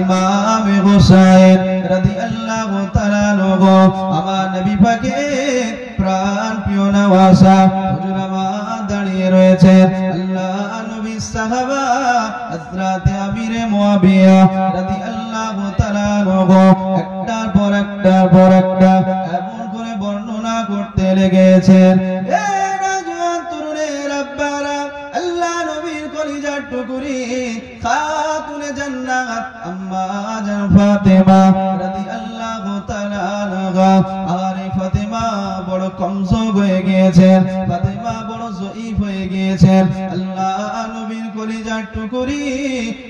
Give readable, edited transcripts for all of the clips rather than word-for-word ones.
ইমাম হুসাইন রাদিয়াল্লাহু তাআলা আনহু আমার নবী পাকের প্রাণ প্রিয় নওয়াজা হুজুর আমার দাঁড়িয়ে রয়েছেন আল্লাহ নবীর সাহাবা হযরত আমির মুয়াবিয়া রাদিয়াল্লাহু তাআলা আনহু একটার পর একটা এমন করে বর্ণনা করতে লেগেছেন। টুকুরি খাতুনে জান্নাত আম্মা জান ফাতেমা রাদিয়াল্লাহু তাআলা আনহা আর ফাতেমা বড় কমজোর হয়ে গিয়েছেন, ফাতেমা বড় জয়ীফ হয়ে গিয়েছেন। আল্লাহ নবীর কলিজার টুকুরি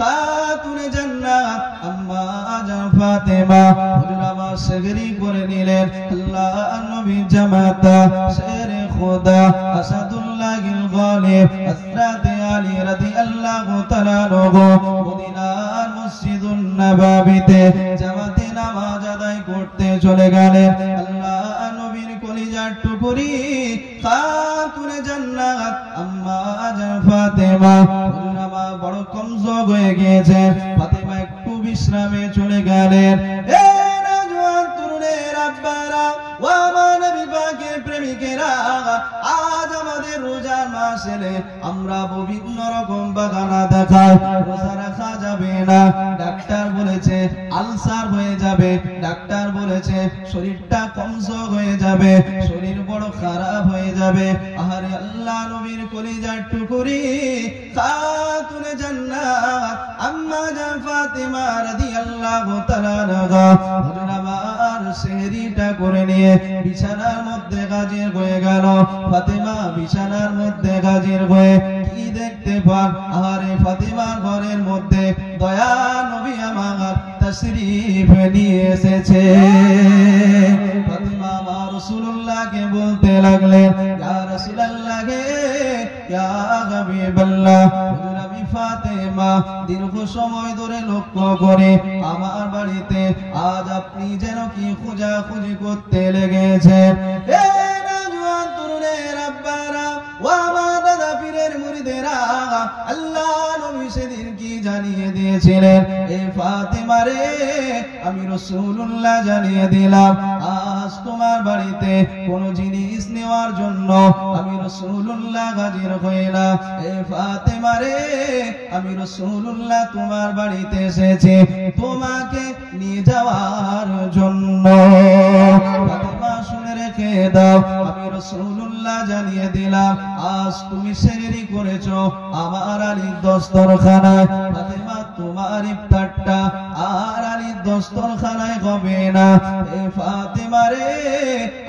খাতুনে জান্নাত আম্মা জান ফাতেমা হুজুর আমার সেগরি করে নিলেন। আল্লাহ নবীর জামাতা শেরে খোদা আসাদুল্লাহিল গালিব হযরত আলী রাদিয়াল্লাহু তাআলা আনহু মদিনার মসজিদুন নববীতে জামাতে নামাজ আদায় করতে চলে গেলেন। আল্লাহ নবীর কলিজার টুকুরি খাতুনে জান্নাত আম্মা জান ফাতেমা হুজুর আমার বড় কমজোর হয়ে গিয়েছেন, ফাতেমা একটু বিশ্রামে চলে গেলেন। এ নওজোয়ান তরুণের আব্বারা ও আমার নবী পাকের প্রেমিকেরা, আজ আমাদের রোজার মাস এলে আমরা বিভিন্ন রকম বাগানা দেখাই। রোজা রাখা যাবে না, ডাক্তার বলেছে আলসার হয়ে যাবে, ডাক্তার বলেছে শরীরটা কমজোর হয়ে যাবে, শরীর বড় খারাপ হয়ে যাবে। আহারে আল্লাহ নবীর কলিজার টুকুরি খাতুনে জান্নাত আম্মা জান ফাতেমা রাদিয়াল্লাহু তাআলা আনহা হুজুর আমার সেহরিটা করে নিয়ে বিছানার মধ্যে হাজির হয়ে গেল। ফাতেমা বিছানার মধ্যে হাজির হয়ে কি দেখতে পান? আরে ফাতেমার ঘরের মধ্যে দয়া নবী আমার তাশরীফ নিয়ে এসেছে। ফাতেমা আমার রাসূলুল্লাহকে বলতে লাগলেন, ইয়া রাসূলুল্লাহ ইয়া হাবিবাল্লাহ, হুজুর আমি ফাতেমা দীর্ঘ সময় ধরে লক্ষ্য করে আমার বাড়িতে আজ আপনি যেন কি খোঁজাখুঁজি করতে লেগেছেন। এ নওজোয়ান তরুণের আব্বারা ও আমার দাদা পীরের মুরিদেরা, আল্লাহ নবী সেদিন কি জানিয়ে দিয়েছিলেন? এ ফাতেমা রে, আমি রাসূলুল্লাহ জানিয়ে দিলাম আজ তোমার বাড়িতে কোন জিনিস নেওয়ার জন্য আমি রাসূলুল্লাহ হাজির হইলাম। এ ফাতেমা রে, আমি রাসূলুল্লাহ তোমার বাড়িতে এসেছি তোমাকে নিয়ে যাওয়ার জন্য। ফাতেমা শুনে রেখে দাও, আমি রাসূলুল্লাহ জানিয়ে দিলাম আজ তুমি সেহরি করেছো আমার আলীর দস্তরখানায়। ফাতেমা তোমার ইফতারটা আর আলীর দস্তরখানায় হবে না। এ ফাতেমা রে,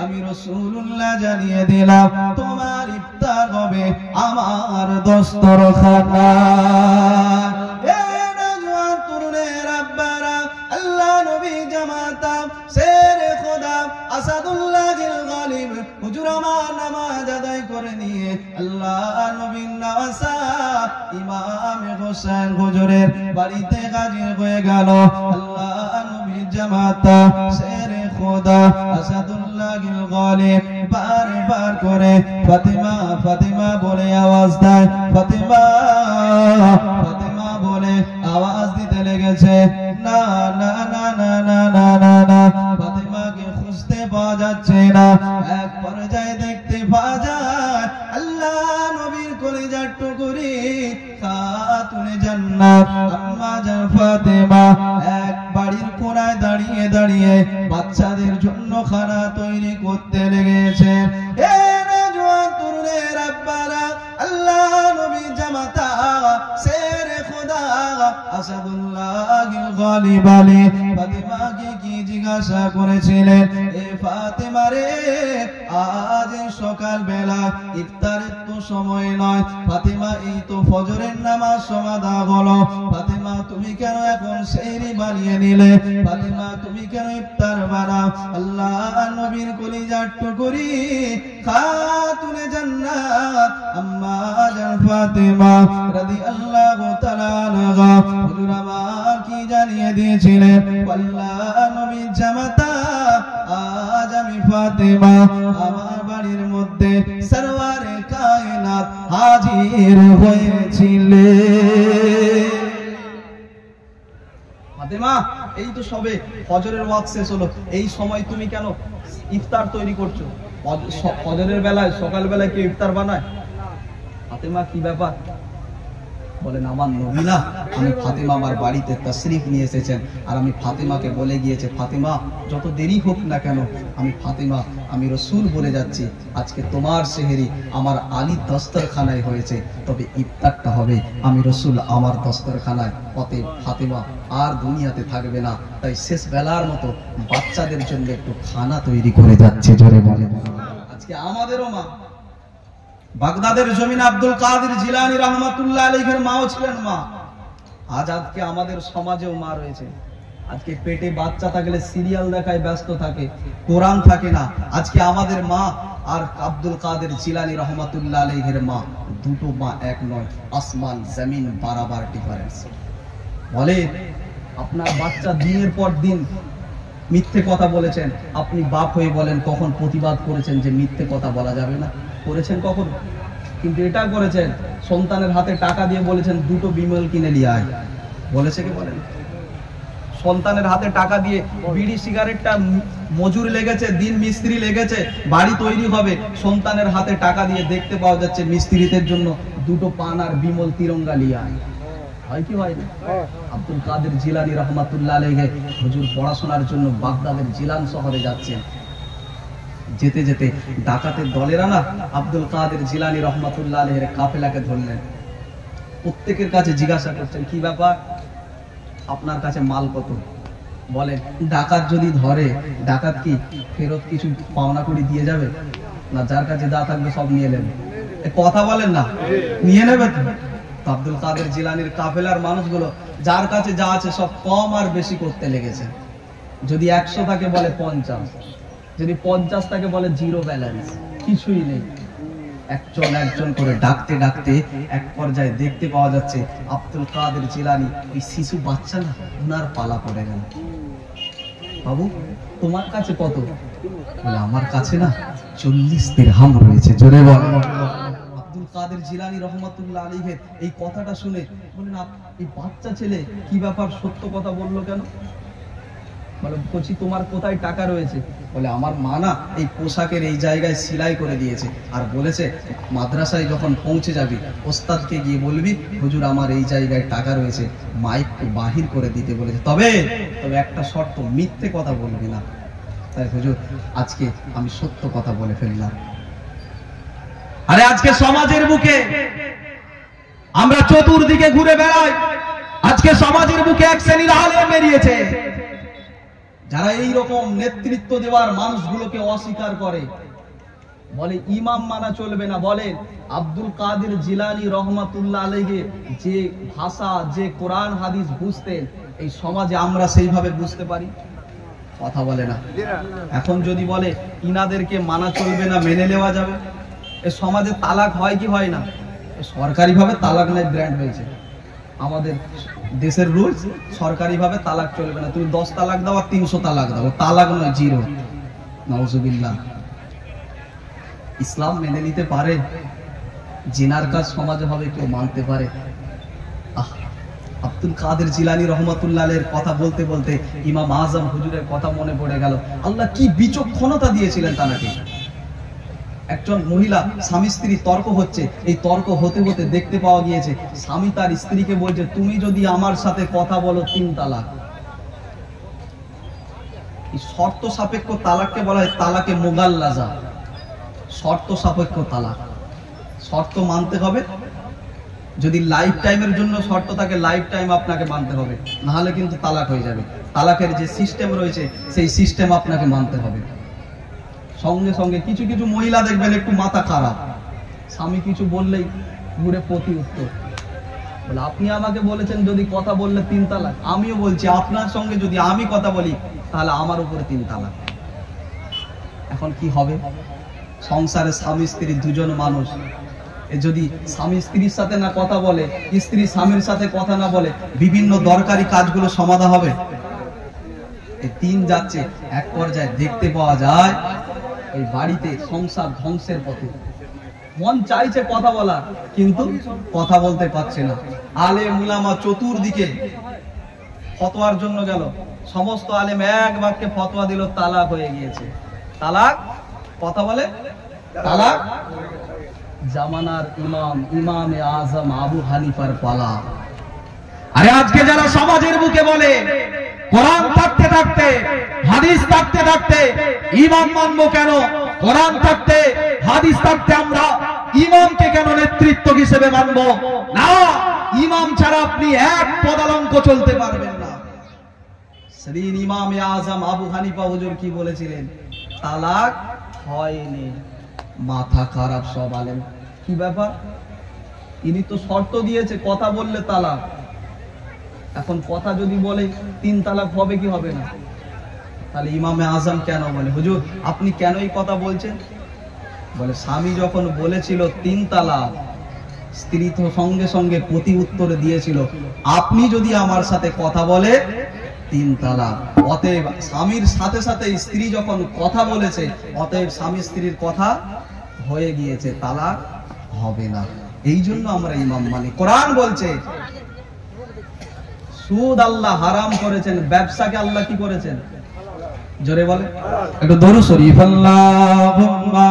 আমি রাসূলুল্লাহ জানিয়ে দিলাম তোমার ইফতার হবে আমার দস্তরখানায়। এ নওজোয়ান তরুণের আব্বারা, আল্লাহ নবী জামাতা শেরে খোদা আসাদুল্লাহিল গালিব হুজুর আমার নামাজ আদায় করে নিয়ে আল্লাহ নবীর নওয়াজা ইমাম হোসেন হুজুরের বাড়িতে হাজির হয়ে গেল। আল্লাহ নবীর জামাতা শেরে খোদা আসাদুল্লাহিল গালিব বারবার করে ফাতেমা ফাতেমা বলে আওয়াজ দেয়, ফাতেমা ফাতেমা বলে আওয়াজ দিতে লেগেছে। না না না না না না না না, ফাতেমাকে খুঁজতে পাওয়া যাচ্ছে না। এক পর্যায়ে দেখতে পাওয়া যায় আল্লাহ নবীর কলিজার টুকুরি খাতুনে জান্নাত আম্মা জান ফাতেমা এক বাড়ির কোণায় দাঁড়িয়ে দাঁড়িয়ে বাচ্চাদের জন্য খানা তৈরি করতে লেগেছে। এ নওজোয়ান তরুণের আব্বারা, আল্লাহ নবীর জামাতা শেরে খোদা আসাদুল্লাহিল গালিব আলী ফাতেমাকে কি জিজ্ঞাসা করেছিলেন? এ ফাতেমা রে, আজ সকাল বেলা ইফতারের তো সময় নয়, ফাতেমা এই তো ফজরের নামাজ সমাধা হলো, ফাতেমা তুমি কেন এখন সেহরি বানিয়ে নিলে? ফাতেমা তুমি কেন ইফতার বানাও? আল্লাহ নবীর কলিজার টুকুরি খাতুনে জান্নাত আম্মা জান ফাতেমা রাদিয়াল্লাহু তাআলা আনহা হুজুর আমার কি জানিয়ে দিয়েছিলেন? আল্লাহ নবীর জামাতা আজ আমি ফাতেমা আমার বাড়ির মধ্যে সরওয়ারে কায়নাত হাজির হয়েছিলেন। ফাতেমা এই তো সবে ফজরের ওয়াক্ত শেষ হলো, এই সময় তুমি কেন ইফতার তৈরি করছো? ফজরের বেলায় সকাল বেলায় কেউ ইফতার বানায়? ফাতেমা কি ব্যাপার? বলেন আমার নবী না, আমি ফাতেমা আমার বাড়িতে তাশরিফ নিয়ে এসেছেন, আর আমি ফাতেমাকে বলে গিয়েছে, ফাতেমা যত দেরি হোক না কেন, আমি ফাতেমা, আমি রসুল বলে যাচ্ছি, আজকে তোমার সেহেরি আমার আলী দস্তরখানায় হয়েছে, তবে ইফতারটা হবে আমি রসুল আমার দস্তরখানায়। অতএব ফাতেমা আর দুনিয়াতে থাকবে না, তাই শেষ বেলার মতো বাচ্চাদের জন্য একটু খানা তৈরি করে যাচ্ছে। জোরে বলে। আজকে আমাদেরও মা, বাগদাদের জমিন আব্দুল কাদের জিলানী রহমাতুল্লাহ আলাইহির মাও ছিলেন মা। আজকে আমাদের সমাজেও মা রয়েছে। আজকে পেটে বাচ্চা থাকলে সিরিয়াল দেখায় ব্যস্ত থাকে, কোরআন থাকে না। আজকে আমাদের মা আর আব্দুল কাদের জিলানী রহমাতুল্লাহ আলাইহির মা, দুটো মা এক নয়, আসমান জমিন বারাবার ডিফারেন্স। বলে আপনার বাচ্চা দিনের পর দিন মিথ্যে কথা বলেছেন, আপনি বাপ হয়ে বলেন কখন প্রতিবাদ করেছেন যে মিথ্যে কথা বলা যাবে না? করেছেন কখন? কিন্তু এটা করেছেন, সন্তানের হাতে টাকা দিয়ে বলেছেন দুটো বিমল কিনে নিয়ে আয়। বলেছে কি বলেন? সন্তানের হাতে টাকা দিয়ে বিড়ি সিগারেটটা মজুর লেগেছে, দিন মিস্ত্রি লেগেছে, বাড়ি তৈরি হবে, সন্তানের হাতে টাকা দিয়ে দেখতে পাওয়া যাচ্ছে মিস্ত্রিদের জন্য দুটো পান আর বিমল তিরঙ্গা নিয়ে আয়। হয় কি হয় না? আব্দুল কাদের জিলানী রহমাতুল্লাহ আলাইহি হুজুর পড়াশোনার জন্য বাগদাদের জিলান শহরে যাচ্ছেন। যেতে যেতে ডাকাতের দলেরা না আব্দুল কাদের জিলানী রহমাতুল্লাহ আলাইহির কাফেলাকে ধরলেন। প্রত্যেকের কাছে জিজ্ঞাসা করছেন, কি ব্যাপার, আপনার কাছে মাল কত? বলে ডাকাত যদি ধরে, ডাকাত কি ফেরত কিছু পাওনা করি দিয়ে যাবে না? যার কাছে যা থাকবে সব নিয়ে নেবে। কথা বলেন না, নিয়ে নেবে তো? আব্দুল কাদের জিলানীর কাফেলার মানুষগুলো যার কাছে যা আছে সব কম আর বেশি করতে লেগেছে। যদি 100 থাকে বলে 50, যদি 50 থাকে বলে জিরো ব্যালেন্স, কিছুই নেই। একজন একজন করে ডাকতে ডাকতে এক পর্যায়ে দেখতে পাওয়া যাচ্ছে আব্দুল কাদের জিলানী ওই শিশু বাচ্চা না, ওনার পালা পড়ে গেল। বাবু তোমার কাছে কত? বলে আমার কাছে না 40 দিরহাম রয়েছে। জোরে বলেন। আব্দুল কাদের জিলানী রহমাতুল্লাহ আলাইহি এই কথাটা শুনে বলেন, এই বাচ্চা ছেলে কি ব্যাপার, সত্য কথা বললো কেন? বলে বলছি তোমার কোথায় টাকা রয়েছে? বলে আমার মা না এই পোশাকের এই জায়গায় সেলাই করে দিয়েছে, আর বলেছে মাদ্রাসায় যখন পৌঁছে যাবি ওস্তাদকে গিয়ে বলবি হুজুর আমার এই জায়গায় টাকা রয়েছে, মাইককে বাহির করে দিতে বলেছে। তবে একটা শর্ত, মিথ্যে কথা বলবি না। তাই হুজুর আজকে আমি সত্য কথা বলে ফেললাম। আরে আজকে সমাজের বুকে আমরা চতুর্দিকে ঘুরে বেড়াই, আজকে সমাজের বুকে এক শ্রেণীর আলেম বেরিয়েছে যারা এই রকম নেতৃত্ব দেওয়ার মানুষগুলোকে অস্বীকার করে, বলে ইমাম মানা চলবে না। বলেন আব্দুল কাদের জিলানী রহমাতুল্লাহ আলাইহি যে ভাষা, যে কোরআন হাদিস বুঝতেন, এই সমাজে আমরা সেইভাবে বুঝতে পারি? কথা বলে না। এখন যদি বলে ইনাদেরকে মানা চলবে না, মেনে নেওয়া যাবে, এই সমাজে তালাক হয় কি হয় না? সরকারি ভাবে তালাক নাই ব্র্যান্ড হয়েছে। আমাদের দেশের রুলস, সরকারি ভাবে তালাক চলবে না। তুমি 10 তালাক দাও আর 300 তালাক দাও, তালাক নয়, জিরো। নাউজুবিল্লাহ। ইসলাম মেনে নিতে পারে? জিনার কাজ সমাজে হবে কেউ মানতে পারে? আব্দুল কাদের জিলানী রহমাতুল্লাহ আলাইহির কথা বলতে বলতে ইমাম আজম হুজুরের কথা মনে পড়ে গেল। আল্লাহ কি বিচক্ষণতা দিয়েছিলেন তাকে। একজন মহিলা স্বামী স্ত্রী তর্ক হচ্ছে, এই তর্ক হতে হতে দেখতে পাওয়া গিয়েছে স্বামী তার স্ত্রীকে বলছে তুমি যদি আমার সাথে কথা বলো 3 তালাক। এই শর্ত সাপেক্ষ তালাককে বলা হয় তালাকে মুগাল্লাজা, শর্ত সাপেক্ষ তালাক। শর্ত মানতে হবে, যদি লাইফ টাইমের জন্য শর্ত থাকে লাইফ টাইম আপনাকে মানতে হবে, না হলে কিন্তু তালাক হয়ে যাবে। তালাকের যে সিস্টেম রয়েছে সেই সিস্টেম আপনাকে মানতে হবে। সঙ্গে সঙ্গে কিছু কিছু মহিলা দেখবেন একটু মাথা খারাপ, স্বামী কিছু বললেই ঘুরে প্রতি উত্তর। বলে আপনি আমাকে বলেছেন যদি কথা বললে 3 তালাক, আমিও বলছি আপনার সঙ্গে যদি আমি কথা বলি তাহলে আমার উপরে 3 তালাক। এখন কি হবে? সংসারে স্বামী স্ত্রী দুজন মানুষ, যদি স্বামী স্ত্রীর সাথে না কথা বলে, স্ত্রী স্বামীর সাথে কথা না বলে, বিভিন্ন দরকারি কাজগুলো সমাধান হবে? এই দিন যাচ্ছে, এক পর্যায়ে দেখতে পাওয়া যায় এই বাড়িতে সংসার ধ্বংসের পথে। মন চাইছে কথা বলার, কিন্তু কথা বলতে পারছে না। আলেম উলামা চতুর্দিকে ফতোয়ার জন্য গেল, সমস্ত আলেম এক বাক্যে ফতোয়া দিল তালাক হয়ে গিয়েছে। তালাক, কথা বলে তালাক। জামানার ইমামে আজম আবু হানিফার পালা। আরে আজকে যারা সমাজের বুকে বলে কোরআন থাকতে থাকতে, হাদিস থাকতে থাকতে ইমাম মানবো কেন, কোরআন থাকতে হাদিস থাকতে আমরা ইমামকে কেন নেতৃত্ব হিসেবে মানবো না, ইমাম ছাড়া আপনি এক পদাঙ্ক চলতে পারবেন না। সেদিন ইমামে আজম আবু হানিফা হুজুর কি বলেছিলেন? তালাক হয়নি। মাথা খারাপ সব আলেম, কি ব্যাপার? ইনি তো শর্ত দিয়েছে কথা বললে তালাক, এখন কথা যদি বলে 3 তালাক হবে কি হবে না? তাহলে ইমামে আজম কেন বলে হুজুর আপনি কেন এই কথা বলছেন? বলে স্বামী যখন বলেছিল 3 তালাক, স্ত্রী তো সঙ্গে সঙ্গে প্রতি উত্তরে দিয়েছিল আপনি যদি আমার সাথে কথা বলে 3 তালাক। অতএব স্বামীর সাথে সাথে স্ত্রী যখন কথা বলেছে, অতএব স্বামী স্ত্রীর কথা হয়ে গিয়েছে, তালাক হবে না। এই জন্য আমরা ইমাম মানি। কোরআন বলছে সুদ আল্লাহ হারাম করেছেন, ব্যবসাকে আল্লাহ কি করেছেন? জোরে বলে একটু দরুদ শরীফ। আল্লাহুম্মা